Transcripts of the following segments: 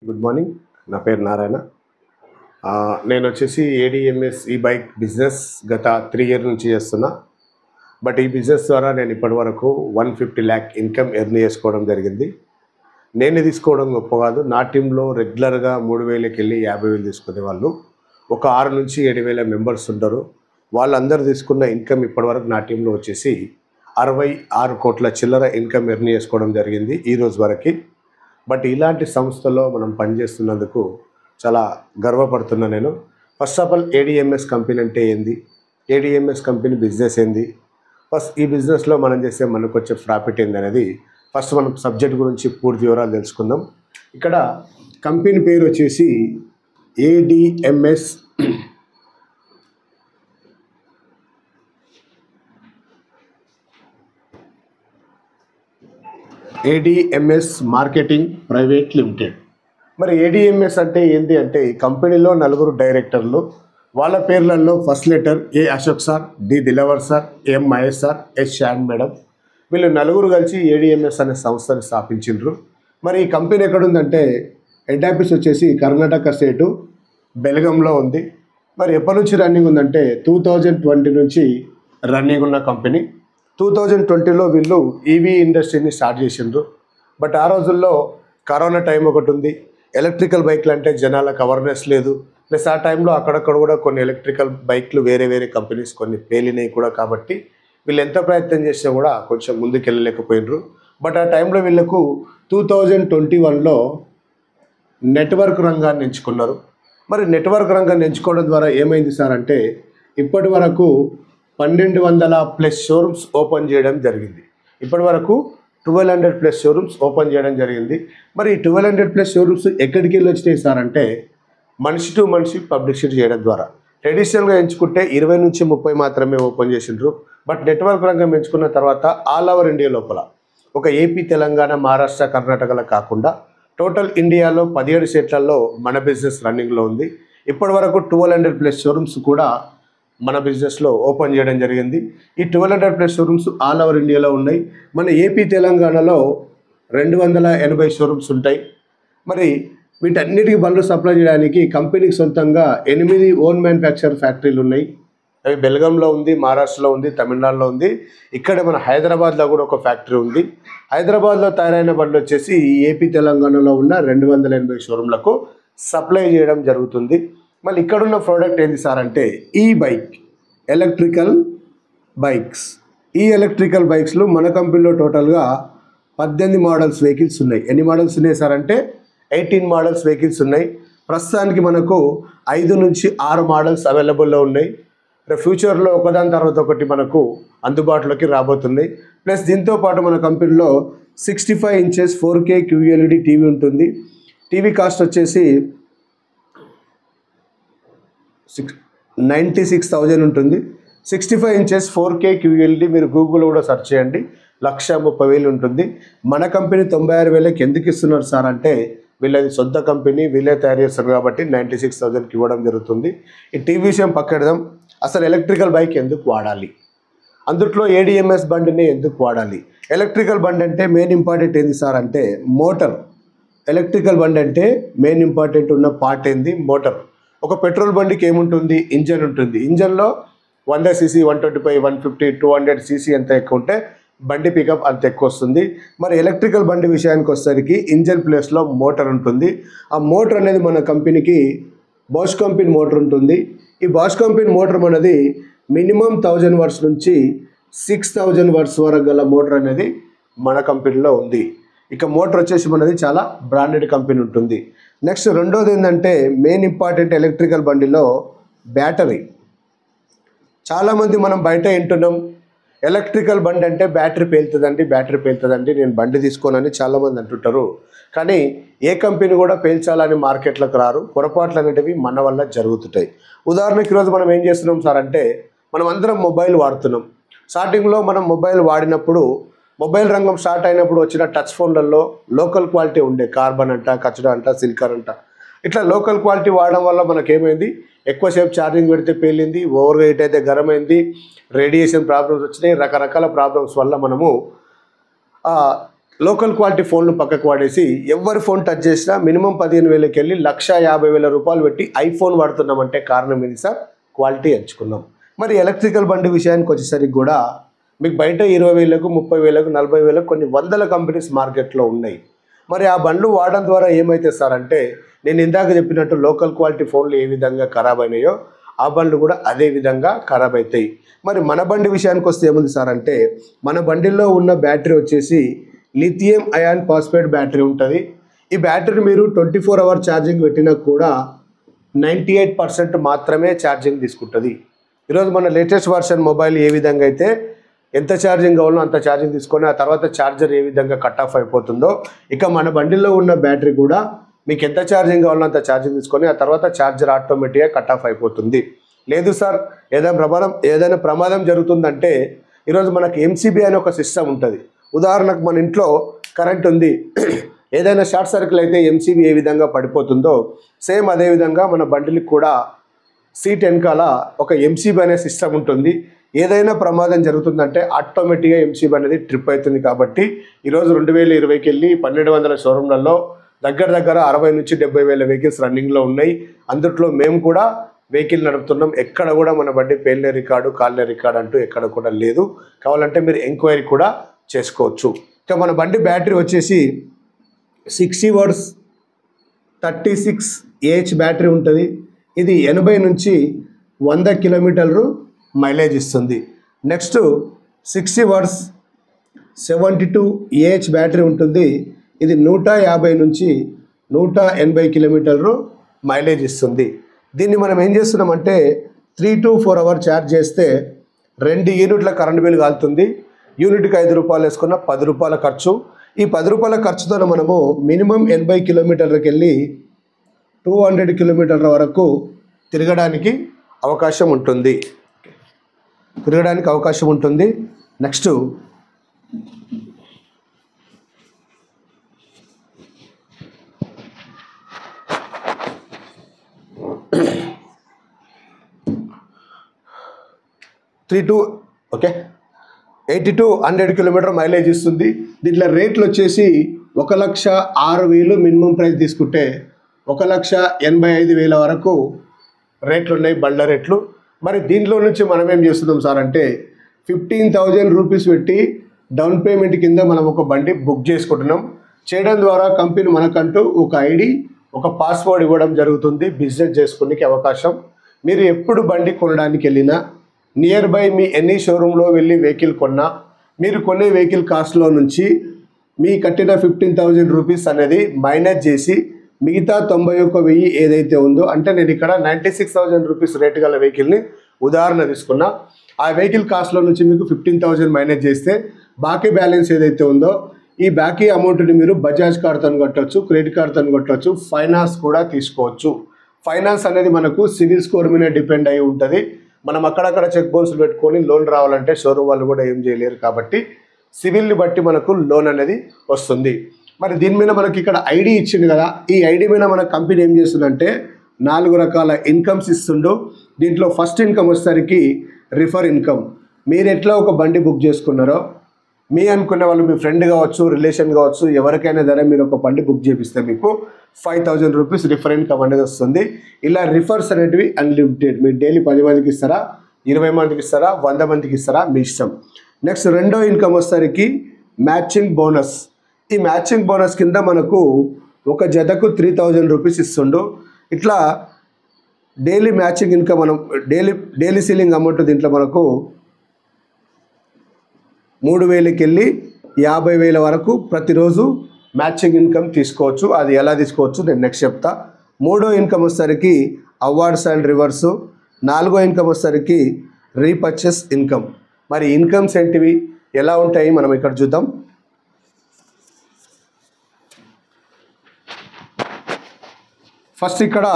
Good morning. నా పేరు నారాయణ. నేను వచ్చేసి ఏడిఎంఎస్ ఈ బైక్ బిజినెస్ గత 3 ఇయర్ నుంచి చేస్తున్నా. బట్ ఈ బిజినెస్ ద్వారా నేను ఇప్పటి వరకు 150 lakh ఇన్కమ్ ఎర్న్ చేసుకోవడం జరిగింది. నేను తీసుకోవడం గొప్ప కాదు. నా టీంలో రెగ్యులర్గా 3,000కి వెళ్ళి 50,000 తీసుకునే వాళ్ళు ఒక 6 నుంచి 7,000 మెంబర్స్ ఉంటారు. వాళ్ళందరూ తీసుకున్న ఇన్కమ్ ఇప్పటి వరకు నా టీంలో వచ్చేసి 66 కోట్ల చిల్లర ఇన్కమ్ ఎర్న్ చేసుకోవడం జరిగింది ఈ రోజు వరకు. బట్ ఇలాంటి సంస్థలో మనం పనిచేస్తున్నందుకు చాలా గర్వపడుతున్నా నేను. First of all ADMS company అంటే ఏంది, ఏడిఎంఎస్ కంపెనీ బిజినెస్ ఏంది, ఫస్ట్ ఈ బిజినెస్లో మనం చేస్తే మనకు వచ్చే ప్రాఫిట్ ఏంది అనేది ఫస్ట్ మనం సబ్జెక్ట్ గురించి పూర్తి వివరాలు తెలుసుకుందాం. ఇక్కడ కంపెనీ పేరు వచ్చేసి ADMS ADMS marketing private limited. మరి ఏడిఎంఎస్ అంటే ఏంటి అంటే ఈ కంపెనీలో 4 డైరెక్టర్లు, వాళ్ళ పేర్లలో first letter A Ashok sir, D Dilawar sir, M Mahesh sir, S San madam. వీళ్ళు 4 కలిసి ఏడిఎంఎస్ అనే సంస్థని స్థాపించిండ్రు. మరి ఈ కంపెనీ ఎక్కడుందంటే హెడ్ ఆఫీస్ వచ్చేసి కర్ణాటక స్టేటు బెల్గంలో ఉంది. మరి ఎప్పటి నుంచి రన్నింగ్ ఉందంటే 2020 నుంచి రన్నింగ్ ఉన్న కంపెనీ. 2020లో వీళ్ళు ఈవీ ఇండస్ట్రీని స్టార్ట్ చేసిండ్రు. బట్ ఆ రోజుల్లో కరోనా టైం ఒకటి ఉంది. ఎలక్ట్రికల్ బైక్లు అంటే జనాలకు అవేర్నెస్ లేదు. ప్లస్ ఆ టైంలో అక్కడక్కడ కూడా కొన్ని ఎలక్ట్రికల్ బైక్లు వేరే కంపెనీస్ కొన్ని పేలినాయి కూడా. కాబట్టి వీళ్ళు ఎంత ప్రయత్నం చేసినా కూడా కొంచెం ముందుకు వెళ్ళలేకపోయినరు. బట్ ఆ టైంలో వీళ్ళకు 2021లో నెట్వర్క్ రంగాన్ని ఎంచుకున్నారు. మరి నెట్వర్క్ రంగాన్ని ఎంచుకోవడం ద్వారా ఏమైంది సార్ అంటే ఇప్పటి వరకు 1,200+ షోరూమ్స్ ఓపెన్ చేయడం జరిగింది. ఇప్పటి వరకు 1,200+ షోరూమ్స్ ఓపెన్ చేయడం జరిగింది. మరి ఈ 1,200+ షోరూమ్స్ ఎక్కడికి వెళ్ళి వచ్చినాయి సార్ అంటే మనిషి టు మనిషి పబ్లిసిటీ చేయడం ద్వారా. ట్రెడిషనల్గా ఎంచుకుంటే 20 నుంచి 30 మాత్రమే ఓపెన్ చేసిండ్రు. బట్ నెట్వర్క్ రంగం ఎంచుకున్న తర్వాత ఆల్ ఓవర్ ఇండియా లోపల ఒక ఏపీ, తెలంగాణ, మహారాష్ట్ర, కర్ణాటకలో కాకుండా టోటల్ ఇండియాలో 17 స్టేట్లలో మన బిజినెస్ రన్నింగ్లో ఉంది. ఇప్పటి వరకు 1,200+ షోరూమ్స్ కూడా మన బిజినెస్లో ఓపెన్ చేయడం జరిగింది. ఈ 1,200+ షోరూమ్స్ ఆల్ ఓవర్ ఇండియాలో ఉన్నాయి. మన ఏపీ, తెలంగాణలో 280 షోరూమ్స్ ఉంటాయి. మరి వీటన్నిటికీ బండ్లు సప్లై చేయడానికి కంపెనీకి సొంతంగా 8 ఓన్ మ్యానుఫ్యాక్చర్ ఫ్యాక్టరీలు ఉన్నాయి. అవి బెల్గంలో ఉంది, మహారాష్ట్రలో ఉంది, తమిళనాడులో ఉంది. ఇక్కడ మన హైదరాబాద్లో కూడా ఒక ఫ్యాక్టరీ ఉంది. హైదరాబాద్లో తయారైన బండ్లు వచ్చేసి ఈ ఏపీ, తెలంగాణలో ఉన్న 280 షోరూమ్లకు సప్లై చేయడం జరుగుతుంది. మళ్ళీ ఇక్కడున్న ప్రోడక్ట్ ఏంటి సార్ అంటే ఈ బైక్ ఎలక్ట్రికల్ బైక్స్. ఈ ఎలక్ట్రికల్ బైక్స్లో మన కంపెనీలో టోటల్గా 18 మోడల్స్ వెహికల్స్ ఉన్నాయి. ఎన్ని మోడల్స్ ఉన్నాయి సార్ అంటే 18 మోడల్స్ వెహికల్స్ ఉన్నాయి. ప్రస్తుతానికి మనకు 5 నుంచి 6 మోడల్స్ అవైలబుల్లో ఉన్నాయి. ఫ్యూచర్లో ఒకదాని తర్వాత ఒకటి మనకు అందుబాటులోకి రాబోతున్నాయి. ప్లస్ దీంతో పాటు మన కంపెనీలో 65 ఇంచెస్ 4K QLED టీవీ ఉంటుంది. టీవీ కాస్ట్ వచ్చేసి 96,000 ఉంటుంది. 65 ఇంచెస్ 4K QLED మీరు గూగుల్లో కూడా సెర్చ్ చేయండి, 1,30,000 ఉంటుంది. మన కంపెనీ 96,000కి ఎందుకు ఇస్తున్నారు సార్ అంటే వీళ్ళది సొంత కంపెనీ, వీళ్ళే తయారు చేస్తారు కాబట్టి 96,000కి ఇవ్వడం జరుగుతుంది. ఈ టీవీ విషయం పక్కడదాం. అసలు ఎలక్ట్రికల్ బైక్ ఎందుకు వాడాలి, అందుట్లో ఏడిఎంఎస్ బండిని ఎందుకు వాడాలి? ఎలక్ట్రికల్ బండి అంటే మెయిన్ ఇంపార్టెంట్ ఏంది సార్ అంటే మోటార్. ఎలక్ట్రికల్ బండి అంటే మెయిన్ ఇంపార్టెంట్ ఉన్న పార్ట్ ఏంది? మోటార్. ఒక పెట్రోల్ బండికి ఏముంటుంది? ఇంజన్ ఉంటుంది. ఇంజన్లో 100 cc, 125, 150, 200 cc ఎంత ఎక్కువ ఉంటే బండి పికప్ అంత ఎక్కువ వస్తుంది. మరి ఎలక్ట్రికల్ బండి విషయానికి వచ్చేసరికి ఇంజన్ ప్లేస్లో మోటార్ ఉంటుంది. ఆ మోటార్ అనేది మన కంపెనీకి బాష్ కంపెనీ మోటార్ ఉంటుంది. ఈ బాష్ కంపెనీ మోటార్ మనది మినిమం 1000 వాట్స్ నుంచి 6000 వాట్స్ వరకు గల మోటార్ అనేది మన కంపెనీలో ఉంది. ఇక మోటార్ వచ్చేసి మనది చాలా బ్రాండెడ్ కంపెనీ ఉంటుంది. నెక్స్ట్ రెండోది ఏంటంటే మెయిన్ ఇంపార్టెంట్ ఎలక్ట్రికల్ బండిలో బ్యాటరీ. చాలామంది మనం బయట వింటున్నాం ఎలక్ట్రికల్ బండి అంటే బ్యాటరీ పేలుతుందండి, నేను బండి తీసుకోనని చాలామంది అంటుంటారు. కానీ ఏ కంపెనీ కూడా పేల్చాలని మార్కెట్లోకి రారు. పొరపాట్లు అనేటివి మన వల్ల జరుగుతుంటాయి. ఉదాహరణకి ఈరోజు మనం ఏం చేస్తున్నాం సార్ అంటే మనం అందరం మొబైల్ వాడుతున్నాం. స్టార్టింగ్లో మనం మొబైల్ వాడినప్పుడు మొబైల్ రంగం స్టార్ట్ అయినప్పుడు వచ్చిన టచ్ ఫోన్లలో లోకల్ క్వాలిటీ ఉండే, కార్బన్ అంట, కచడా అంట, సిలికాన్ అంట. ఇట్లా లోకల్ క్వాలిటీ వాడడం వల్ల మనకేమైంది, ఎక్కువసేపు ఛార్జింగ్ పెడితే పేలింది, ఓవర్ హీట్ అయితే గరమైంది, రేడియేషన్ ప్రాబ్లమ్స్ వచ్చినాయి, రకరకాల ప్రాబ్లమ్స్ వల్ల మనము లోకల్ క్వాలిటీ ఫోన్లు పక్కకు వాడేసి ఎవరి ఫోన్ టచ్ చేసినా మినిమం 15,000కి వెళ్ళి 1,50,000 రూపాయలు పెట్టి ఐఫోన్ వాడుతున్నామంటే కారణం ఏంది సార్? క్వాలిటీ ఎంచుకున్నాం. మరి ఎలక్ట్రికల్ బండి విషయానికి వచ్చేసరికి కూడా మీకు బయట 20,000కు 30,000కు 40,000కు కొన్ని వందల కంపెనీస్ మార్కెట్లో ఉన్నాయి. మరి ఆ బండ్లు వాడడం ద్వారా ఏమైతే సార్ అంటే నేను ఇందాక చెప్పినట్టు లోకల్ క్వాలిటీ ఫోన్లు ఏ విధంగా ఖరాబ్ అయినాయో ఆ బండ్లు కూడా అదే విధంగా ఖరాబ్ అవుతాయి. మరి మన బండి విషయానికి వస్తే ఏముంది సార్ అంటే మన బండిలో ఉన్న బ్యాటరీ వచ్చేసి లిథియం అయాన్ ఫాస్ఫేట్ బ్యాటరీ ఉంటుంది. ఈ బ్యాటరీ మీరు 24 అవర్ ఛార్జింగ్ పెట్టినా కూడా 98% మాత్రమే ఛార్జింగ్ తీసుకుంటుంది. ఈరోజు మన లేటెస్ట్ వర్షన్ మొబైల్ ఏ విధంగా అయితే ఎంత ఛార్జింగ్ కావాలో అంత ఛార్జింగ్ తీసుకొని ఆ తర్వాత ఛార్జర్ ఏ విధంగా కట్ ఆఫ్ అయిపోతుందో ఇక మన బండిలో ఉన్న బ్యాటరీ కూడా మీకు ఎంత ఛార్జింగ్ కావాలో అంత ఛార్జింగ్ తీసుకొని ఆ తర్వాత ఛార్జర్ ఆటోమేటిక్గా కట్ ఆఫ్ అయిపోతుంది. లేదు సార్ ఏదైనా ప్రమాదం జరుగుతుందంటే ఈరోజు మనకి ఎంసీబీ అనే ఒక సిస్టమ్ ఉంటుంది. ఉదాహరణకు మన ఇంట్లో కరెంట్ ఉంది, ఏదైనా షార్ట్ సర్క్యూట్ అయితే ఎంసీబీ ఏ విధంగా పడిపోతుందో సేమ్ అదేవిధంగా మన బండికి కూడా సీట్ వెనకాల ఒక ఎంసీబీ అనే సిస్టమ్ ఉంటుంది. ఏదైనా ప్రమాదం జరుగుతుందంటే ఆటోమేటిక్గా ఎంసీబీ అనేది ట్రిప్ అవుతుంది. కాబట్టి ఈరోజు 2020కి వెళ్ళి 1,200 షోరూమ్లలో దగ్గర 60 నుంచి 70,000 వెహికల్స్ రన్నింగ్లో ఉన్నాయి. అందుట్లో మేము కూడా వెహికల్ నడుపుతున్నాం. ఎక్కడ కూడా మన బండి పేలిన రికార్డు కాలిన రికార్డు అంటూ ఎక్కడ కూడా లేదు. కావాలంటే మీరు ఎంక్వైరీ కూడా చేసుకోవచ్చు. ఇక మన బండి బ్యాటరీ వచ్చేసి 60 వాట్స్ 36 ఏహెచ్ బ్యాటరీ ఉంటుంది. ఇది 80 నుంచి 100 కిలోమీటర్లు మైలేజ్ ఇస్తుంది. నెక్స్ట్ 60 వాట్స్ 72 ఏహెచ్ బ్యాటరీ ఉంటుంది. ఇది 150 నుంచి 180 కిలోమీటర్లు మైలేజ్ ఇస్తుంది. దీన్ని మనం ఏం చేస్తున్నామంటే 3 to 4 అవర్ ఛార్జ్ చేస్తే 2 యూనిట్ల కరెంట్ బిల్ కాలుతుంది. యూనిట్కి 5 రూపాయలు వేసుకున్న 10 రూపాయల ఖర్చు. ఈ 10 రూపాయల ఖర్చుతో మనము మినిమం 80 కిలోమీటర్లకు వెళ్ళి 200 కిలోమీటర్ల వరకు తిరగడానికి అవకాశం ఉంటుంది. Next okay 80 to 100 kilometre mileage ఇస్తుంది. దీంట్లో రేట్లు వచ్చేసి 1,06,000 మినిమం ప్రైస్ తీసుకుంటే 1,85,000 వరకు రేట్లు ఉన్నాయి బండ్ల రేట్లు. మరి దీంట్లో నుంచి మనం ఏం చేస్తున్నాం సార్ అంటే 15,000 రూపీస్ పెట్టి డౌన్ పేమెంట్ కింద మనం ఒక బండి బుక్ చేసుకుంటున్నాం. చేయడం ద్వారా కంపెనీ మనకంటూ ఒక ఐడి ఒక పాస్వర్డ్ ఇవ్వడం జరుగుతుంది. బిజినెస్ చేసుకునే అవకాశం. మీరు ఎప్పుడు బండి కొనడానికి వెళ్ళినా నియర్ బై మీ ఎనీ షోరూంలో వెళ్ళి వెహికల్ కొన్నా మీరు కొనే వెహికల్ కాస్ట్లో నుంచి మీ కట్టిన 15,000 రూపీస్ అనేది మైనస్ చేసి మిగతా 91,000 ఏదైతే ఉందో అంటే నేను ఇక్కడ 96,000 రూపీస్ రేటు గల వెహికల్ని ఉదాహరణ తీసుకున్నా. ఆ వెహికల్ కాస్ట్లో నుంచి మీకు 15,000 మైనస్ చేస్తే బాకీ బ్యాలెన్స్ ఏదైతే ఉందో ఈ బాకీ అమౌంట్ని మీరు బజాజ్ కార్డ్తో కట్టవచ్చు, క్రెడిట్ కార్డ్తో కట్టవచ్చు, ఫైనాన్స్ కూడా తీసుకోవచ్చు. ఫైనాన్స్ అనేది మనకు సివిల్ స్కోర్ మీద డిపెండ్ అయి ఉంటుంది. మనం అక్కడక్కడ చెక్ బౌన్స్ పెట్టుకొని లోన్ రావాలంటే షోరూమ్ వాళ్ళు కూడా ఏం చేయలేరు. కాబట్టి సివిల్ని బట్టి మనకు లోన్ అనేది వస్తుంది. మరి దీని మీద మనకి ఇక్కడ ఐడి ఇచ్చింది కదా, ఈ ఐడి మీద మన కంపెనీ ఏం చేస్తుందంటే 4 రకాల ఇన్కమ్స్ ఇస్తుండో. దీంట్లో ఫస్ట్ ఇన్కమ్ వచ్చేసరికి రిఫర్ ఇన్కమ్. మీరు ఎట్లా ఒక బండి బుక్ చేసుకున్నారో మీ అనుకునే వాళ్ళు మీ ఫ్రెండ్ కావచ్చు, రిలేషన్ కావచ్చు, ఎవరికైనా సరే మీరు ఒక బండి బుక్ చేపిస్తే మీకు 5,000 రూపీస్ రిఫర్ ఇన్కమ్ అనేది వస్తుంది. ఇలా రిఫర్స్ అనేటివి అన్లిమిటెడ్. మీరు డైలీ 10 మందికి ఇస్తారా, 20 మందికి ఇస్తారా, 100 మందికి ఇస్తారా, మీ ఇష్టం. నెక్స్ట్ రెండో ఇన్కమ్ వచ్చేసరికి మ్యాచింగ్ బోనస్. ఈ మ్యాచింగ్ బోనస్ కింద మనకు ఒక జతకు 3,000 రూపీస్ ఇస్తుండు. ఇట్లా డైలీ మ్యాచింగ్ ఇన్కమ్ మనం డైలీ సీలింగ్ అమౌంట్ దీంట్లో మనకు 3,000కి వెళ్ళి 50,000 వరకు ప్రతిరోజు మ్యాచింగ్ ఇన్కమ్ తీసుకోవచ్చు. అది ఎలా తీసుకోవచ్చు నేను నెక్స్ట్ చెప్తా. మూడో ఇన్కమ్ వచ్చేసరికి అవార్డ్స్ అండ్ రివర్సు. నాలుగో ఇన్కమ్ వచ్చేసరికి రీపర్చేస్ ఇన్కమ్. మరి ఇన్కమ్స్ ఏంటివి, ఎలా ఉంటాయి మనం ఇక్కడ చూద్దాం. ఫస్ట్ ఇక్కడ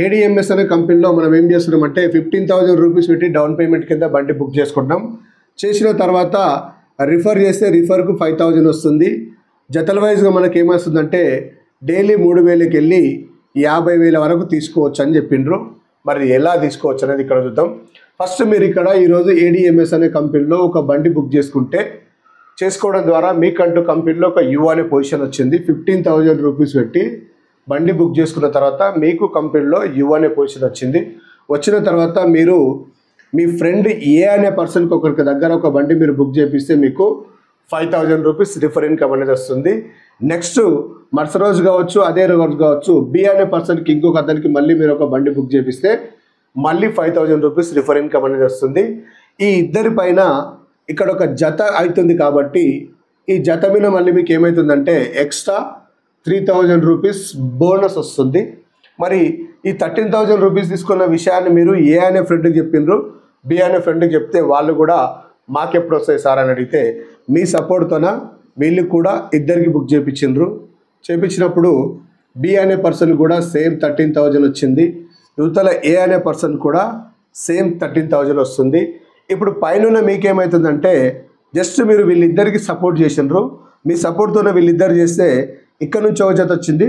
ఏడిఎంఎస్ అనే కంపెనీలో మనం ఏం చేస్తున్నామంటే 15,000 రూపీస్ పెట్టి డౌన్ పేమెంట్ కింద బండి బుక్ చేసుకుంటాం. చేసిన తర్వాత రిఫర్ చేస్తే రిఫర్కు 5,000 వస్తుంది. జతల వైజ్గా మనకి ఏమొస్తుందంటే డైలీ 3,000కి వెళ్ళి 50,000 వరకు తీసుకోవచ్చు అని చెప్పిండ్రు. మరి ఎలా తీసుకోవచ్చు అనేది ఇక్కడ చూద్దాం. ఫస్ట్ మీరు ఇక్కడ ఈరోజు ఏడిఎంఎస్ అనే కంపెనీలో ఒక బండి బుక్ చేసుకుంటే చేసుకోవడం ద్వారా మీకంటూ కంపెనీలో ఒక యు అనే పొజిషన్ వచ్చింది. 15,000 రూపీస్ పెట్టి బండి బుక్ చేసుకున్న తర్వాత మీకు కంపెనీలో యు అనే పొజిషన్ వచ్చింది. వచ్చిన తర్వాత మీరు మీ ఫ్రెండ్ ఏ అనే పర్సన్కి ఒకరికి దగ్గర ఒక బండి మీరు బుక్ చేపిస్తే మీకు 5,000 రూపీస్ రిఫర్ ఇన్కమ్ అనేది వస్తుంది. నెక్స్ట్ మరుసటి రోజు కావచ్చు, అదే రోజు కావచ్చు, బి అనే పర్సన్కి ఇంకొక అతనికి మళ్ళీ మీరు ఒక బండి బుక్ చేపిస్తే మళ్ళీ 5,000 రూపీస్ రిఫర్ ఇన్కమ్ అనేది వస్తుంది. ఈ ఇద్దరి పైన ఇక్కడ ఒక జత అవుతుంది కాబట్టి ఈ జత మీద మళ్ళీ మీకు ఏమవుతుందంటే ఎక్స్ట్రా 3,000 రూపీస్ బోనస్ వస్తుంది. మరి ఈ 13,000 రూపీస్ తీసుకున్న విషయాన్ని మీరు ఏ అనే ఫ్రెండ్కి చెప్పిండ్రు, బి అనే ఫ్రెండ్కి చెప్తే వాళ్ళు కూడా మాకెప్పుడు వస్తాయి సార్ అని అడిగితే మీ సపోర్ట్తోన వీళ్ళు కూడా ఇద్దరికి బుక్ చేయించినప్పుడు బి అనే పర్సన్ కూడా సేమ్ 13,000 వచ్చింది. యువతల ఏ అనే పర్సన్ కూడా సేమ్ 13,000 వస్తుంది. ఇప్పుడు పైన మీకేమవుతుందంటే జస్ట్ మీరు వీళ్ళిద్దరికి సపోర్ట్ చేసినారు. మీ సపోర్ట్తోనే వీళ్ళిద్దరు చేస్తే ఇక్కడ నుంచి ఒక జత వచ్చింది,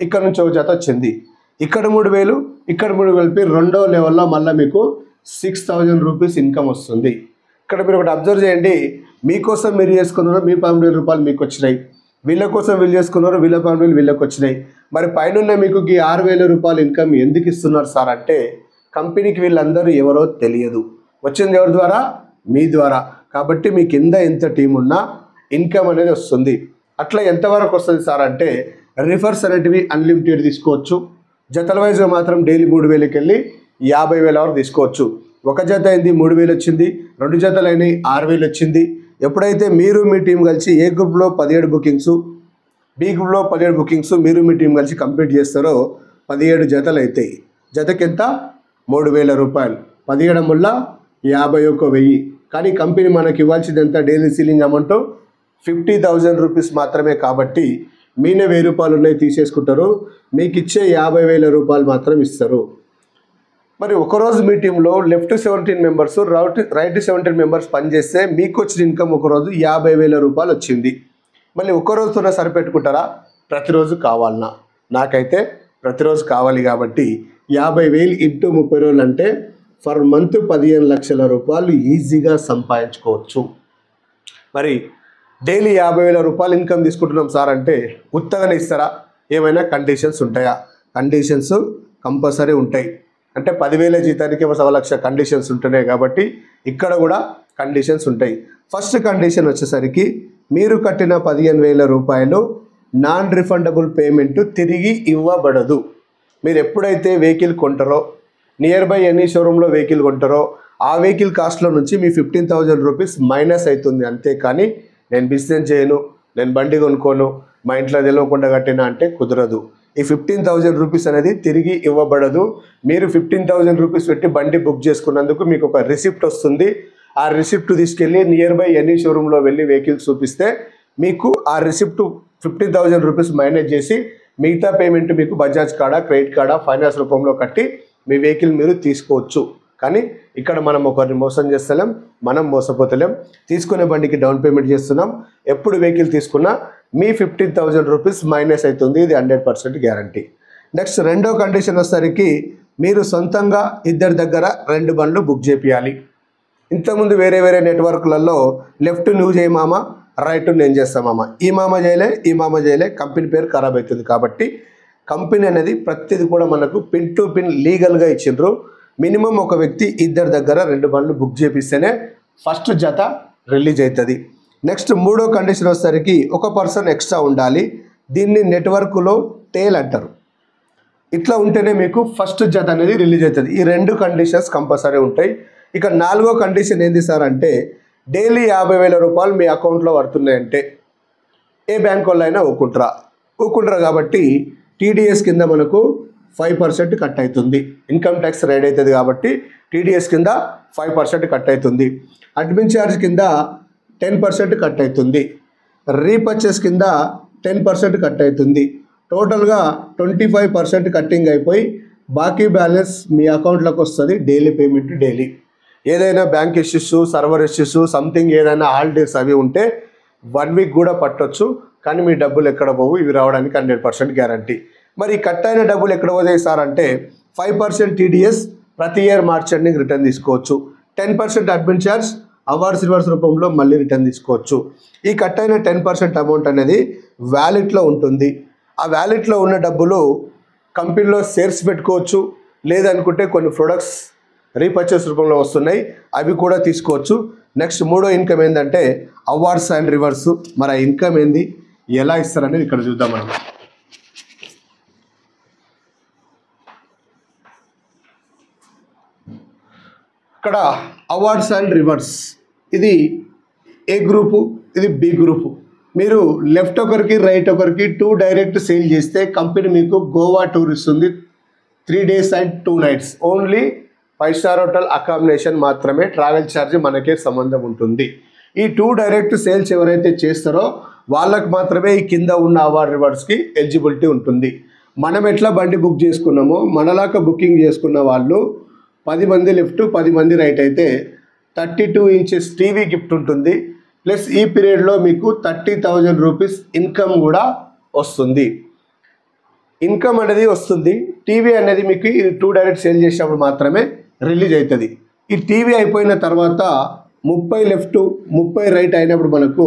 ఇక్కడ నుంచి ఒక జత వచ్చింది, ఇక్కడ 3,000, ఇక్కడ 3,000 కలిపి రెండో లెవెల్లో మళ్ళీ మీకు 6,000 రూపీస్ ఇన్కమ్ వస్తుంది. ఇక్కడ మీరు ఒకటి అబ్జర్వ్ చేయండి. మీకోసం మీరు చేసుకున్నారు, మీ 12,000 రూపాయలు మీకు వచ్చినాయి. వీళ్ళ కోసం వీళ్ళు చేసుకున్నారు, వీళ్ళ 12,000 వీళ్ళకి వచ్చినాయి. మరి పైన మీకు ఈ 6,000 రూపాయలు ఇన్కమ్ ఎందుకు ఇస్తున్నారు సార్ అంటే కంపెనీకి వీళ్ళందరూ ఎవరో తెలియదు. వచ్చింది ఎవరి ద్వారా? మీ ద్వారా. కాబట్టి మీ కింద ఎంత టీం ఉన్నా ఇన్కమ్ అనేది వస్తుంది. అట్లా ఎంతవరకు వస్తుంది సార్ అంటే రిఫర్స్ అనేటివి అన్లిమిటెడ్ తీసుకోవచ్చు. జతల వైజ్గా మాత్రం డైలీ 3,000కి వెళ్ళి 50,000 వరకు తీసుకోవచ్చు. ఒక జత అయింది 3,000 వచ్చింది, 2 జతలు అయినాయి 6,000 వచ్చింది. ఎప్పుడైతే మీరు మీ టీం కలిసి ఏ గ్రూప్లో 17 బుకింగ్స్, బి గ్రూప్లో 17 బుకింగ్స్ మీరు మీ టీం కలిసి కంప్లీట్ చేస్తారో 17 జతలు అవుతాయి. జతకి ఎంత? 3,000 రూపాయలు. 17 వల్ల 51,000. కానీ కంపెనీ మనకి ఇవ్వాల్సింది ఎంత? డైలీ సీలింగ్ అమౌంట్ 50,000 రూపీస్ మాత్రమే. కాబట్టి మీనే 1,000 రూపాయలు ఉన్నాయి తీసేసుకుంటారు. మీకు ఇచ్చే 50,000 రూపాయలు మాత్రం ఇస్తారు. మరి ఒకరోజు మీ టీంలో లెఫ్ట్ 17 మెంబర్స్, రైట్ 17 మెంబర్స్ పనిచేస్తే మీకు వచ్చిన ఇన్కమ్ ఒకరోజు 50,000 రూపాయలు వచ్చింది. మళ్ళీ ఒక్కరోజుతోనే సరిపెట్టుకుంటారా? ప్రతిరోజు కావాలన్నా? నాకైతే ప్రతిరోజు కావాలి. కాబట్టి 50,000 ఇంటూ 30 రోజులు అంటే ఫర్ మంత్ 15 లక్షల రూపాయలు ఈజీగా సంపాదించుకోవచ్చు. మరి డైలీ 50,000 రూపాయలు ఇన్కమ్ తీసుకుంటున్నాం సార్ అంటే ఉత్తగానే ఇస్తారా? ఏమైనా కండిషన్స్ ఉంటాయా? కండిషన్స్ కంపల్సరీ ఉంటాయి. అంటే 10,000 జీతానికి 1,00,000 కండిషన్స్ ఉంటున్నాయి. కాబట్టి ఇక్కడ కూడా కండిషన్స్ ఉంటాయి. ఫస్ట్ కండిషన్ వచ్చేసరికి మీరు కట్టిన 15,000 రూపాయలు నాన్ రిఫండబుల్ పేమెంట్ తిరిగి ఇవ్వబడదు. మీరు ఎప్పుడైతే వెహికల్ కొంటారో, నియర్ బై ఎనీ షోరూంలో వెహికల్ కొంటారో ఆ వెహికల్ కాస్ట్లో నుంచి మీ 15,000 రూపీస్ మైనస్ అవుతుంది. అంతేకాని నేను బిజినెస్ చేయను, నేను బండి కొనుక్కోను, మా ఇంట్లో తెలియకుండా కట్టినా అంటే కుదరదు. ఈ 15,000 రూపీస్ అనేది తిరిగి ఇవ్వబడదు. మీరు 15,000 రూపీస్ పెట్టి బండి బుక్ చేసుకున్నందుకు మీకు ఒక రిసిప్ట్ వస్తుంది. ఆ రిసిప్ట్ తీసుకెళ్ళి నియర్ బై ఎనీ షోరూంలో వెళ్ళి వెహికల్ చూపిస్తే మీకు ఆ రిసిప్ట్ 15,000 రూపీస్ మైనస్ చేసి మిగతా పేమెంట్ మీకు బజాజ్ కార్డా, క్రెడిట్ కార్డా, ఫైనాన్స్ రూపంలో కట్టి మీ వెహికల్ మీరు తీసుకోవచ్చు. కానీ ఇక్కడ మనం ఒకరిని మోసం చేస్తలేం, మనం మోసపోతలేం. తీసుకునే బండికి డౌన్ పేమెంట్ చేస్తున్నాం. ఎప్పుడు వెహికల్ తీసుకున్నా మీ 15,000 రూపీస్ మైనస్ అవుతుంది. ఇది 100% గ్యారంటీ. నెక్స్ట్ రెండో కండిషన్ వచ్చేసరికి మీరు సొంతంగా ఇద్దరి దగ్గర 2 బండ్లు బుక్ చేపియాలి. ఇంతకుముందు వేరే వేరే నెట్వర్క్లలో లెఫ్ట్ నువ్వు చేయి మామ, రైట్ నేను చేస్తా మామ, ఈ మామ చేయలే, ఈ మామ చేయలే, కంపెనీ పేరు ఖరాబ్ అవుతుంది. కాబట్టి కంపెనీ అనేది ప్రతిది కూడా మనకు పిన్ టు పిన్ లీగల్గా ఇచ్చిండ్రు. మినిమం ఒక వ్యక్తి ఇద్దరి దగ్గర 2 బండ్లు బుక్ చేపిస్తేనే ఫస్ట్ జత రిలీజ్ అవుతుంది. నెక్స్ట్ మూడో కండిషన్ వచ్చేసరికి ఒక పర్సన్ ఎక్స్ట్రా ఉండాలి. దీన్ని నెట్వర్క్లో టేల్ అంటారు. ఇట్లా ఉంటేనే మీకు ఫస్ట్ జత అనేది రిలీజ్ అవుతుంది. ఈ 2 కండిషన్స్ కంపల్సరీ ఉంటాయి. ఇక 4వ కండిషన్ ఏంది సార్ అంటే డైలీ 50,000 రూపాయలు మీ అకౌంట్లో పడుతున్నాయంటే ఏ బ్యాంక్ వాళ్ళు అయినా ఊకుంటారా కాబట్టి టీడీఎస్ కింద మనకు 5% కట్ అవుతుంది. ఇన్కమ్ ట్యాక్స్ రైడ్ అవుతుంది కాబట్టి టీడీఎస్ కింద 5% కట్ అవుతుంది. అడ్మిన్ ఛార్జ్ కింద 10% కట్ అవుతుంది. రీపర్చేస్ కింద 10% కట్ అవుతుంది. టోటల్గా 25% కట్టింగ్ అయిపోయి బాకీ బ్యాలెన్స్ మీ అకౌంట్లోకి వస్తుంది. Daily payment daily. ఏదైనా bank issues, server issues, something ఏదైనా హాలిడేస్ అవి ఉంటే 1 వీక్ కూడా పట్టొచ్చు. కానీ మీ డబ్బులు ఎక్కడ పోవు. ఇవి రావడానికి 100% గ్యారంటీ. మరి కట్ అయిన డబ్బులు ఎక్కడ పోతాయి సార్ అంటే 5% టీడీఎస్ ప్రతి ఇయర్ మార్చ్ ఎండింగ్ రిటర్న్ తీసుకోవచ్చు. 10% అడ్మిన్ ఛార్జ్ అవార్డ్స్ రివార్డ్స్ రూపంలో మళ్ళీ రిటర్న్ తీసుకోవచ్చు. ఈ కట్ అయిన 10% అమౌంట్ అనేది వ్యాలెట్లో ఉంటుంది. ఆ వ్యాలెట్లో ఉన్న డబ్బులు కంపెనీలో షేర్స్ పెట్టుకోవచ్చు, లేదనుకుంటే కొన్ని ప్రొడక్ట్స్ రీపర్చేస్ రూపంలో వస్తున్నాయి, అవి కూడా తీసుకోవచ్చు. నెక్స్ట్ మూడో ఇన్కమ్ ఏంటంటే అవార్డ్స్ అండ్ రివార్డ్స్. మరి ఆ ఇన్కమ్ ఏంది, ఎలా ఇస్తారనేది ఇక్కడ చూద్దాం మనం. ఇక్కడ అవార్డ్స్ అండ్ రివార్డ్స్, ఇది ఏ గ్రూపు, ఇది బి గ్రూపు. మీరు లెఫ్ట్ ఒకరికి రైట్ ఒకరికి 2 డైరెక్ట్ సేల్ చేస్తే కంపెనీ మీకు గోవా టూర్ ఇస్తుంది. 3 days and 2 nights only 5-star hotel accommodation మాత్రమే, ట్రావెల్ ఛార్జ్ మనకే సంబంధం ఉంటుంది. ఈ 2 డైరెక్ట్ సేల్స్ ఎవరైతే చేస్తారో వాళ్ళకు మాత్రమే ఈ కింద ఉన్న అవార్డ్ రివార్డ్స్కి ఎలిజిబిలిటీ ఉంటుంది. మనం ఎట్లా బండి బుక్ చేసుకున్నామో మనలాగా బుకింగ్ చేసుకున్న వాళ్ళు 10 మంది లెఫ్ట్ 10 మంది రైట్ అయితే 32 inches టీవీ గిఫ్ట్ ఉంటుంది. ప్లస్ ఈ పీరియడ్లో మీకు 30,000 రూపీస్ ఇన్కమ్ కూడా వస్తుంది. ఇన్కమ్ అనేది వస్తుంది. టీవీ అనేది మీకు ఈ 2 డైరెక్ట్ సేల్ చేసినప్పుడు మాత్రమే రిలీజ్ అవుతుంది. ఈ టీవీ అయిపోయిన తర్వాత 30 లెఫ్ట్ 30 రైట్ అయినప్పుడు మనకు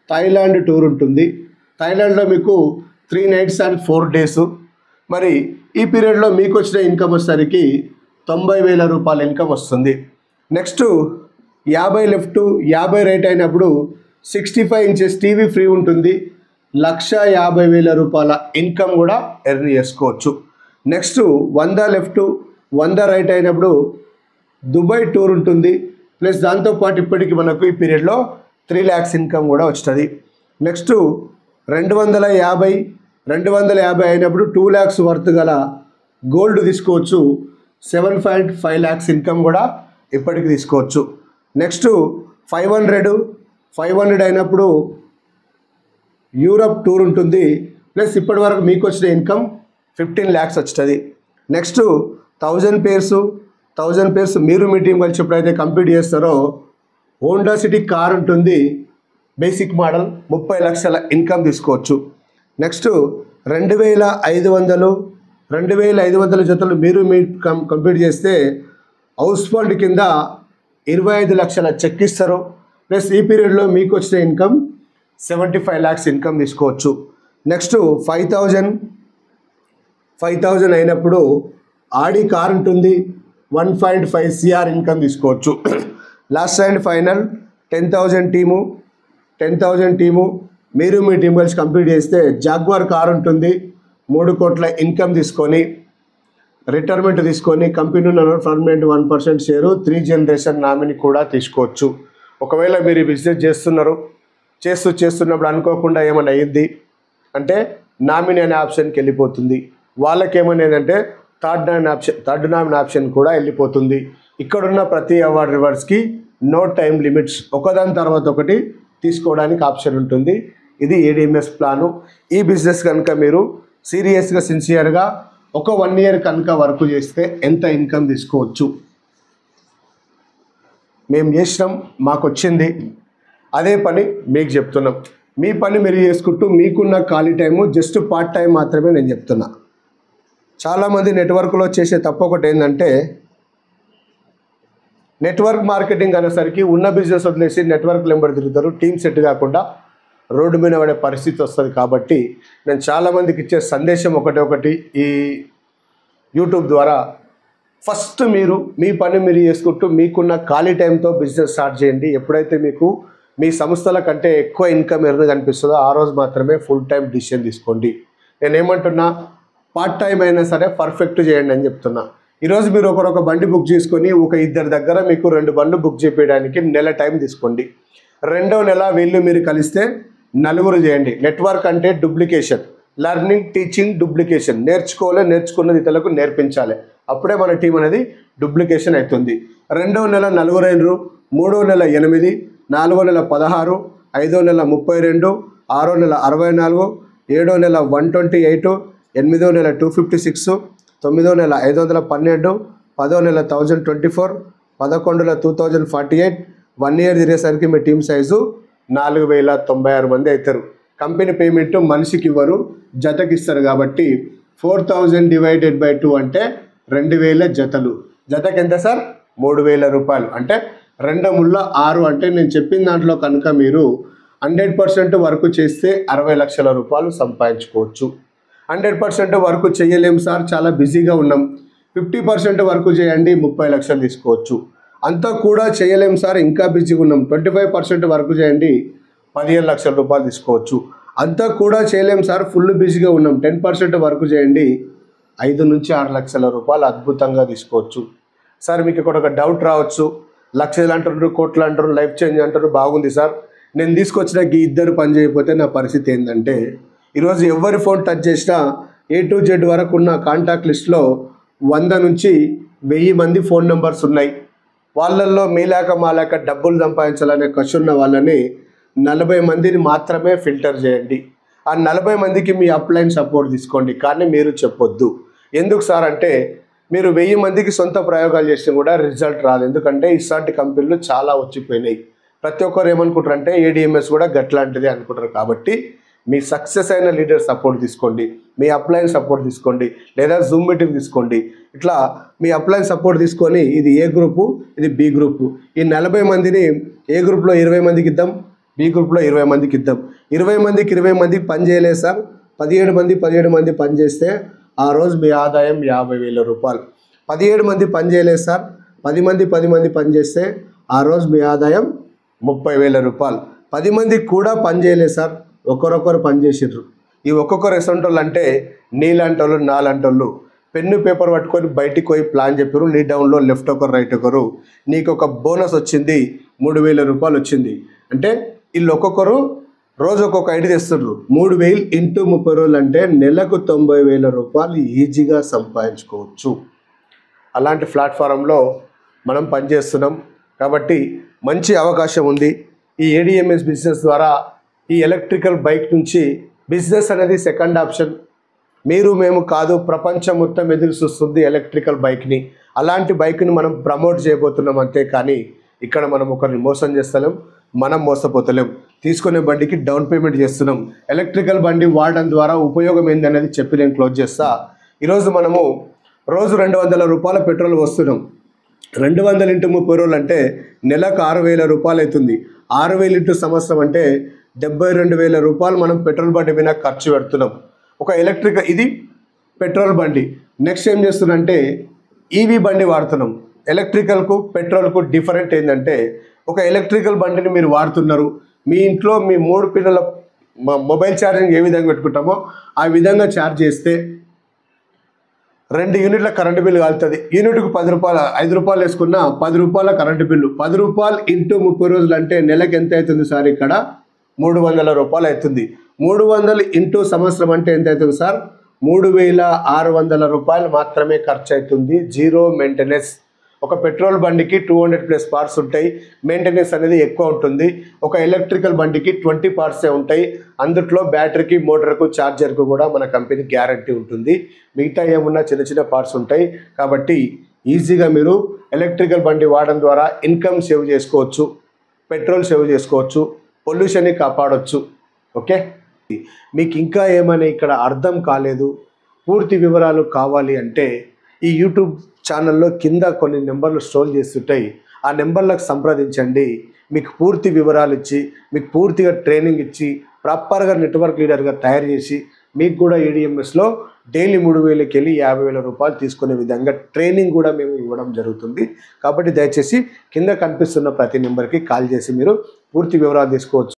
థాయిలాండ్ టూర్ ఉంటుంది. థాయిలాండ్లో మీకు 3 nights and 4 days. మరి ఈ పీరియడ్లో మీకు వచ్చిన ఇన్కమ్ వచ్చేసరికి 90,000 రూపాయల ఇన్కమ్ వస్తుంది. నెక్స్ట్ 50 లెఫ్ట్ 50 రైట్ అయినప్పుడు 65 inches టీవీ ఫ్రీ ఉంటుంది. 1,50,000 రూపాయల ఇన్కమ్ కూడా ఎర్న్ చేసుకోవచ్చు. నెక్స్ట్ 100 లెఫ్ట్ 100 రైట్ అయినప్పుడు దుబాయ్ టూర్ ఉంటుంది. ప్లస్ దాంతోపాటు ఇప్పటికి మనకు ఈ పీరియడ్లో 3 lakhs ఇన్కమ్ కూడా వస్తుంది. నెక్స్ట్ 250 అయినప్పుడు 2 lakhs వర్త్ గల గోల్డ్ తీసుకోవచ్చు. 7.5 lakhs ఇన్కమ్ కూడా ఇప్పటికి తీసుకోవచ్చు. నెక్స్ట్ 500 అయినప్పుడు యూరప్ టూర్ ఉంటుంది. ప్లస్ ఇప్పటి వరకు మీకు వచ్చిన ఇన్కమ్ 15 lakhs వస్తుంది. నెక్స్ట్ 1000 pairs మీరు మీ టీం కలిసి ఎప్పుడైతే కంప్లీట్ చేస్తారో హోండా సిటీ కార్ ఉంటుంది, బేసిక్ మోడల్, 30 లక్షల ఇన్కమ్ తీసుకోవచ్చు. నెక్స్ట్ 2,500 జతలు మీరు మీ కంప్లీట్ చేస్తే హౌస్ ఫండ్ కింద 25 లక్షల చెక్ ఇస్తారు. ప్లస్ ఈ పీరియడ్లో మీకు వచ్చిన ఇన్కమ్ 75 lakhs ఇన్కమ్ తీసుకోవచ్చు. నెక్స్ట్ 5,000 అయినప్పుడు ఆడి కార్ ఉంటుంది, 1.5 CR ఇన్కమ్ తీసుకోవచ్చు. లాస్ట్ అండ్ ఫైనల్ 10,000 టీము మీరు మీ టీం కలిసి కంప్లీట్ చేస్తే జాగ్వార్ కార్ ఉంటుంది, 3 కోట్ల ఇన్కమ్ తీసుకొని రిటైర్మెంట్ తీసుకొని కంపెనీలో పర్మనెంట్ 1% షేరు 3 జనరేషన్ నామినీ కూడా తీసుకోవచ్చు. ఒకవేళ మీరు బిజినెస్ చేస్తున్నప్పుడు అనుకోకుండా ఏమైనా అయ్యింది అంటే నామినీ అనే ఆప్షన్కి వెళ్ళిపోతుంది. వాళ్ళకి ఏమనేదంటే థర్డ్ నామినీ ఆప్షన్ కూడా వెళ్ళిపోతుంది. ఇక్కడున్న ప్రతి అవార్డ్ రివార్డ్స్కి నో టైం లిమిట్స్, ఒకదాని తర్వాత ఒకటి తీసుకోవడానికి ఆప్షన్ ఉంటుంది. ఇది ADMS ప్లాను. ఈ బిజినెస్ కనుక మీరు సీరియస్గా సిన్సియర్గా ఒక 1 year కనుక వర్క్ చేస్తే ఎంత ఇన్కమ్ తీసుకోవచ్చు. మేము చేసినాం, మాకు వచ్చింది, అదే పని మీకు చెప్తున్నాం. మీ పని మీరు చేసుకుంటూ మీకున్న ఖాళీ టైము జస్ట్ పార్ట్ టైం మాత్రమే నేను చెప్తున్నా. చాలామంది నెట్వర్క్లో చేసే తప్పు ఒకటి ఏంటంటే నెట్వర్క్ మార్కెటింగ్ అనేసరికి ఉన్న బిజినెస్ వదిలేసి నెట్వర్క్ నెంబర్ తిరుగుతారు, టీమ్ సెట్ కాకుండా రోడ్డు మీద పడే పరిస్థితి వస్తుంది. కాబట్టి నేను చాలామందికి ఇచ్చే సందేశం ఒకటి ఈ యూట్యూబ్ ద్వారా, ఫస్ట్ మీరు మీ పని మీరు చేసుకుంటూ మీకున్న ఖాళీ టైంతో బిజినెస్ స్టార్ట్ చేయండి. ఎప్పుడైతే మీకు మీ సంస్థల కంటే ఎక్కువ ఇన్కమ్ ఎర్న్ కనిపిస్తుందో ఆ రోజు మాత్రమే ఫుల్ టైం డిసిషన్ తీసుకోండి. నేనేమంటున్నా, పార్ట్ టైం అయినా సరే పర్ఫెక్ట్ చేయండి అని చెప్తున్నా. ఈరోజు మీరు ఒక బండి బుక్ చేసుకొని ఒక 2 దగ్గర మీకు 2 బండ్లు బుక్ చేయించడానికి నెల టైం తీసుకోండి. 2వ నెల వీళ్ళు మీరు కలిస్తే 4 చేయండి. నెట్వర్క్ అంటే డూప్లికేషన్, లెర్నింగ్ టీచింగ్ డూప్లికేషన్, నేర్చుకున్నది ఇతరులకు నేర్పించాలి. అప్పుడే మన టీం అనేది డూప్లికేషన్ అవుతుంది. 2వ నెల 4 అయినరు, 3వ నెల 8, 4వ నెల 16, 5వ నెల 32, 6వ నెల 64, 7వ నెల 128, 8వ నెల 256, 9వ నెల 512, 10వ నెల 1024, 11వ నెల 2048. 1 year తిరిగేసరికి మీ టీం సైజు 4,096 మంది అవుతారు. కంపెనీ పేమెంట్ మనిషికి ఇవ్వరు, జతకి ఇస్తారు. కాబట్టి 4,000 divided by 2 అంటే 2,000 జతలు. జతకి ఎంత సార్? 3,000 రూపాయలు. అంటే 2 ముళ్ళ 6 అంటే నేను చెప్పిన దాంట్లో కనుక మీరు 100% వర్క్ చేస్తే 60 లక్షల రూపాయలు సంపాదించుకోవచ్చు. 100% వర్క్ చేయలేము సార్, చాలా బిజీగా ఉన్నాం, 50% వర్క్ చేయండి, 30 లక్షలు తీసుకోవచ్చు. అంతా కూడా చేయలేము సార్, ఇంకా బిజీగా ఉన్నాం, 25% వర్క్ చేయండి, 15 లక్షల రూపాయలు తీసుకోవచ్చు. అంతా కూడా చేయలేము సార్, ఫుల్ బిజీగా ఉన్నాం, 10% వర్క్ చేయండి, 5 నుంచి 6 లక్షల రూపాయలు అద్భుతంగా తీసుకోవచ్చు. సార్ మీకు ఇక్కడ ఒక డౌట్ రావచ్చు, లక్షలు అంటారు, కోట్లు అంటారు, లైఫ్ చేంజ్ అంటారు, బాగుంది సార్, నేను తీసుకొచ్చిన ఈ ఇద్దరు పని చేయకపోతే నా పరిస్థితి ఏంటంటే, ఈరోజు ఎవరి ఫోన్ టచ్ చేసినా A to Z వరకు ఉన్న కాంటాక్ట్ లిస్ట్లో 100 నుంచి 1000 మంది ఫోన్ నెంబర్స్ ఉన్నాయి. వాళ్ళల్లో మీలాక మాలాక డబ్బులు సంపాదించాలనే కసి ఉన్న వాళ్ళని 40 మందిని మాత్రమే ఫిల్టర్ చేయండి. ఆ 40 మందికి మీ అప్లైన్ సపోర్ట్ తీసుకోండి, కానీ మీరు చెప్పొద్దు. ఎందుకు సార్ అంటే, మీరు 1000 మందికి సొంత ప్రయోగాలు చేస్తే కూడా రిజల్ట్ రాదు. ఎందుకంటే ఇలాంటి కంపెనీలు చాలా వచ్చిపోయినాయి. ప్రతి ఒక్కరు ఏమనుకుంటారంటే ADMS కూడా గట్లాంటిది అనుకుంటారు. కాబట్టి మీ సక్సెస్ అయిన లీడర్ సపోర్ట్ తీసుకోండి, మీ అప్లైన్ సపోర్ట్ తీసుకోండి, లేదా జూమ్ మీటింగ్ తీసుకోండి. ఇట్లా మీ అప్లైన్ సపోర్ట్ తీసుకొని ఇది ఏ గ్రూపు, ఇది B గ్రూపు, ఈ 40 మందిని ఏ గ్రూప్లో 20 మందికి ఇద్దాం, B గ్రూప్లో 20 మందికి ఇద్దాం. 20 మందికి 20 మందికి పని చేయలేదు సార్, 17 మంది పని చేస్తే ఆ రోజు మీ ఆదాయం 50,000 రూపాయలు. 17 మంది పని చేయలేదు సార్, 10 మంది పని చేస్తే ఆ రోజు మీ ఆదాయం 30,000 రూపాయలు. 10 మందికి కూడా పని చేయలేదు సార్, ఒకరొకరు పని చేసిర్రు. ఈ ఒక్కొక్కరు ఎసంటోళ్ళు అంటే నీలాంటోళ్ళు నాలాంటోళ్ళు పెన్ను పేపర్ పట్టుకొని బయటికి పోయి ప్లాన్ చెప్పారు, నీ డౌన్లో లెఫ్ట్ ఒకరు రైట్ ఒకరు, నీకు ఒక బోనస్ వచ్చింది, 3,000 రూపాయలు వచ్చింది. అంటే వీళ్ళు ఒక్కొక్కరు రోజు ఒక్కొక్క ఐడి తెస్తున్నారు. 3,000 ఇంటూ 30 రోజులు అంటే నెలకు 90,000 రూపాయలు ఈజీగా సంపాదించుకోవచ్చు. అలాంటి ప్లాట్ఫారంలో మనం పనిచేస్తున్నాం కాబట్టి మంచి అవకాశం ఉంది. ఈ ADMS బిజినెస్ ద్వారా ఈ ఎలక్ట్రికల్ బైక్ నుంచి బిజినెస్ అనేది సెకండ్ ఆప్షన్. మీరు మేము కాదు, ప్రపంచం మొత్తం ఎదురు చూస్తుంది ఎలక్ట్రికల్ బైక్ని. అలాంటి బైక్ని మనం ప్రమోట్ చేయబోతున్నాం అంతే, కానీ ఇక్కడ మనం ఒకరిని మోసం చేస్తలేం, మనం మోసపోతలేం. తీసుకునే బండికి డౌన్ పేమెంట్ చేస్తున్నాం. ఎలక్ట్రికల్ బండి వాడడం ద్వారా ఉపయోగం ఏందనేది చెప్పి నేను క్లోజ్ చేస్తా. ఈరోజు మనము రోజు 200 రూపాయల పెట్రోల్ వస్తున్నాం. 200 ఇంటూ 30 రోజులు అంటే నెలకు 6,000 రూపాయలు అవుతుంది. 6,000 ఇంటూ సంవత్సరం అంటే 72,000 రూపాయలు మనం పెట్రోల్ బండి మీద ఖర్చు పెడుతున్నాం. ఒక ఎలక్ట్రికల్, ఇది పెట్రోల్ బండి. నెక్స్ట్ ఏం చేస్తున్నామంటే EV బండి వాడుతున్నాం. ఎలక్ట్రికల్కు పెట్రోల్కు డిఫరెంట్ ఏంటంటే, ఒక ఎలక్ట్రికల్ బండిని మీరు వాడుతున్నారు, మీ ఇంట్లో మీ 3 పిల్లల మొబైల్ ఛార్జింగ్ ఏ విధంగా పెట్టుకుంటామో ఆ విధంగా ఛార్జ్ చేస్తే 2 యూనిట్ల కరెంటు బిల్లు కాలుతుంది. యూనిట్కు 10 రూపాయలు, 5 రూపాయలు వేసుకున్న 10 రూపాయల కరెంటు బిల్లు. 10 రూపాయలు ఇంటూ 30 రోజులు అంటే నెలకు ఎంత అవుతుంది సార్? ఇక్కడ 300 రూపాయలు అవుతుంది. 300 ఇంటూ సంవత్సరం అంటే ఎంత అవుతుంది సార్? 3,600 రూపాయలు మాత్రమే ఖర్చు అవుతుంది. Zero maintenance. ఒక పెట్రోల్ బండికి 200+ పార్ట్స్ ఉంటాయి, మెయింటెనెన్స్ అనేది ఎక్కువ ఉంటుంది. ఒక ఎలక్ట్రికల్ బండికి 20 పార్ట్సే ఉంటాయి. అందుట్లో బ్యాటరీకి, మోటార్కు, ఛార్జర్కు కూడా మన కంపెనీ గ్యారంటీ ఉంటుంది. మిగతా ఏమున్నా చిన్న చిన్న పార్ట్స్ ఉంటాయి. కాబట్టి ఈజీగా మీరు ఎలక్ట్రికల్ బండి వాడడం ద్వారా ఇన్కమ్ సేవ్ చేసుకోవచ్చు, పెట్రోల్ సేవ్ చేసుకోవచ్చు, పొల్యూషన్ని కాపాడవచ్చు. ఓకే, మీకు ఇంకా ఏమైనా ఇక్కడ అర్థం కాలేదు, పూర్తి వివరాలు కావాలి అంటే ఈ యూట్యూబ్ ఛానల్లో కింద కొన్ని నెంబర్లు స్టోర్ చేస్తుంటాయి. ఆ నెంబర్లకు సంప్రదించండి. మీకు పూర్తి వివరాలు ఇచ్చి, మీకు పూర్తిగా ట్రైనింగ్ ఇచ్చి, ప్రాపర్గా నెట్వర్క్ లీడర్గా తయారు చేసి, మీకు కూడా ADMSలో డైలీ 3,000కి వెళ్ళి 50,000 రూపాయలు తీసుకునే విధంగా ట్రైనింగ్ కూడా మేము ఇవ్వడం జరుగుతుంది. కాబట్టి దయచేసి కింద కనిపిస్తున్న ప్రతి నెంబర్కి కాల్ చేసి మీరు పూర్తి వివరాలు తీసుకోవచ్చు.